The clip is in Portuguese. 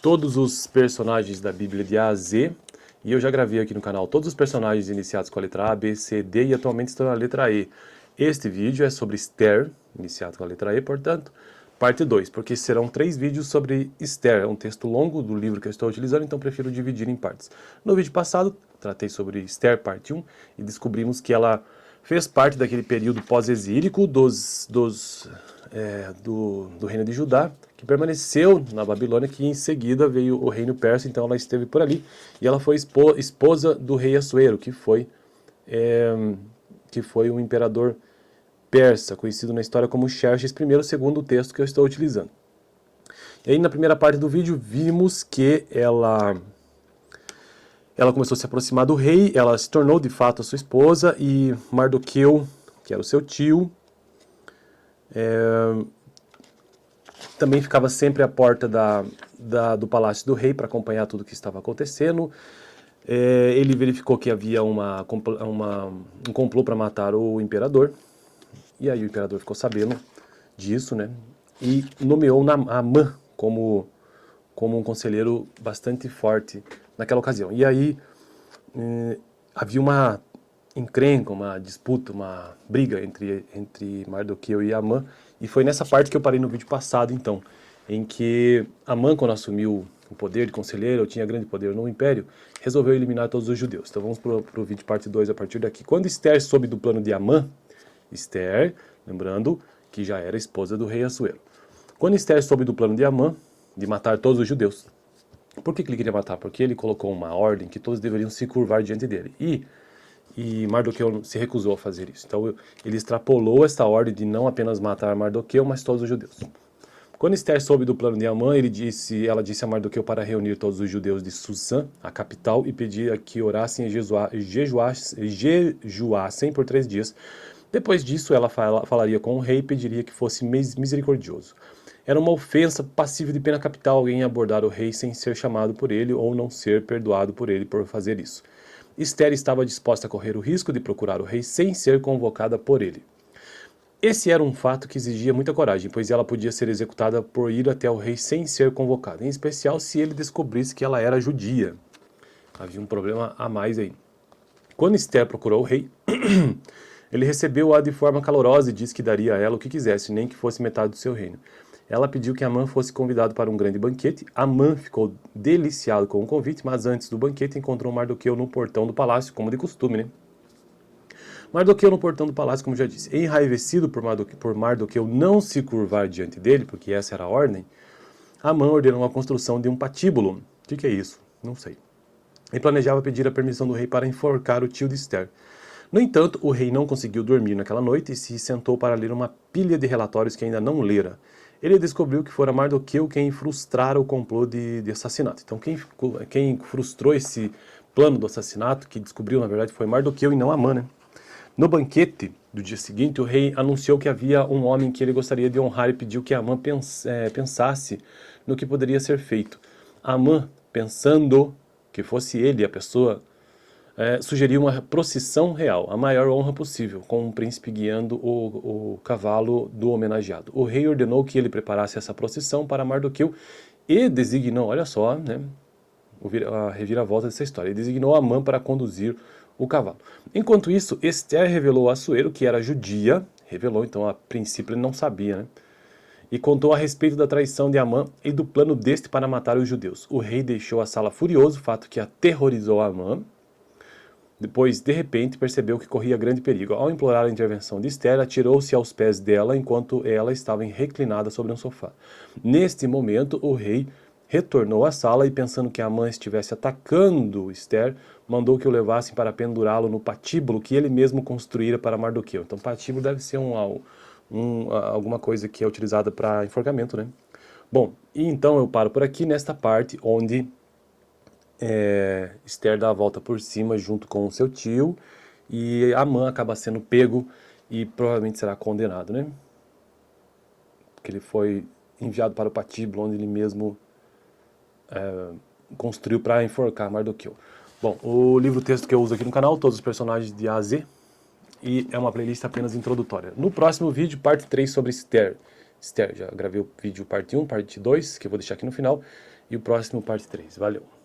todos os personagens da Bíblia de A a Z, e eu já gravei aqui no canal todos os personagens iniciados com a letra A, B, C, D e atualmente estão na letra E. Este vídeo é sobre Esther, iniciado com a letra E, portanto, parte 2, porque serão 3 vídeos sobre Esther. É um texto longo do livro que eu estou utilizando, então prefiro dividir em partes. No vídeo passado, tratei sobre Esther, parte 1, e descobrimos que ela fez parte daquele período pós-exílico do reino de Judá, que permaneceu na Babilônia, que em seguida veio o reino persa, então ela esteve por ali, e ela foi esposa do rei Assuero, que foi um imperador persa, conhecido na história como Xerxes I, segundo o texto que eu estou utilizando. E aí na primeira parte do vídeo vimos que ela começou a se aproximar do rei, ela se tornou de fato a sua esposa, e Mardoqueu, que era o seu tio, também ficava sempre à porta do palácio do rei para acompanhar tudo o que estava acontecendo. Ele verificou que havia um complô para matar o imperador, e aí o imperador ficou sabendo disso, né? E nomeou Naamã como um conselheiro bastante forte naquela ocasião. E aí havia uma encrenca, uma disputa, uma briga entre Mardoqueu e Amã, e foi nessa parte que eu parei no vídeo passado, então, em que Amã, quando assumiu o poder de conselheiro, tinha grande poder no império, resolveu eliminar todos os judeus. Então vamos para o vídeo parte 2 a partir daqui. Quando Esther soube do plano de Amã, Esther, lembrando que já era esposa do rei Assuero. Quando Esther soube do plano de Amã, de matar todos os judeus, por que ele queria matar? Porque ele colocou uma ordem que todos deveriam se curvar diante dele. E Mardoqueu se recusou a fazer isso. Então ele extrapolou essa ordem de não apenas matar Mardoqueu, mas todos os judeus. Quando Esther soube do plano de Amã, ela disse a Mardoqueu para reunir todos os judeus de Susã, a capital, e pedir que orassem e jejuassem por 3 dias. Depois disso, ela falaria com o rei e pediria que fosse misericordioso. Era uma ofensa passível de pena capital alguém abordar o rei sem ser chamado por ele ou não ser perdoado por ele por fazer isso. Esther estava disposta a correr o risco de procurar o rei sem ser convocada por ele. Esse era um fato que exigia muita coragem, pois ela podia ser executada por ir até o rei sem ser convocada, em especial se ele descobrisse que ela era judia. Havia um problema a mais aí. Quando Esther procurou o rei, ele recebeu-a de forma calorosa e disse que daria a ela o que quisesse, nem que fosse metade do seu reino. Ela pediu que Amã fosse convidado para um grande banquete. Amã ficou deliciado com o convite, mas antes do banquete encontrou Mardoqueu no portão do palácio, como de costume, né? Mardoqueu no portão do palácio, como já disse. Enraivecido por Mardoqueu não se curvar diante dele, porque essa era a ordem, Amã ordenou a construção de um patíbulo. O que é isso? Não sei. E planejava pedir a permissão do rei para enforcar o tio de Esther. No entanto, o rei não conseguiu dormir naquela noite e se sentou para ler uma pilha de relatórios que ainda não lera. Ele descobriu que fora Mardoqueu quem frustrara o complô de assassinato. Então quem frustrou esse plano do assassinato, que descobriu na verdade foi Mardoqueu e não Amã, né? No banquete do dia seguinte, o rei anunciou que havia um homem que ele gostaria de honrar e pediu que Amã pensasse no que poderia ser feito. Amã, pensando que fosse ele a pessoa, sugeriu uma procissão real, a maior honra possível, com um príncipe guiando o cavalo do homenageado. O rei ordenou que ele preparasse essa procissão para Mardoqueu e designou, olha só, né, a reviravolta dessa história, ele designou Amã para conduzir o cavalo. Enquanto isso, Esther revelou a Assuero que era judia, revelou, então a princípio ele não sabia, né, e contou a respeito da traição de Amã e do plano deste para matar os judeus. O rei deixou a sala furioso, fato que aterrorizou Amã. Depois, de repente, percebeu que corria grande perigo. Ao implorar a intervenção de Esther, atirou-se aos pés dela enquanto ela estava reclinada sobre um sofá. Neste momento, o rei retornou à sala e, pensando que Amã estivesse atacando Esther, mandou que o levassem para pendurá-lo no patíbulo que ele mesmo construíra para Mardoqueu. Então, patíbulo deve ser alguma coisa que é utilizada para enforcamento, né? Bom, e então eu paro por aqui nesta parte onde Esther dá a volta por cima junto com o seu tio e Amã acaba sendo pego e provavelmente será condenado, né? Porque ele foi enviado para o patíbulo onde ele mesmo construiu para enforcar Mardoqueu. Bom, o livro-texto que eu uso aqui no canal, todos os personagens de A a Z, e é uma playlist apenas introdutória. No próximo vídeo, parte 3 sobre Esther. Esther, já gravei o vídeo parte 1, parte 2, que eu vou deixar aqui no final. e o próximo parte 3. Valeu!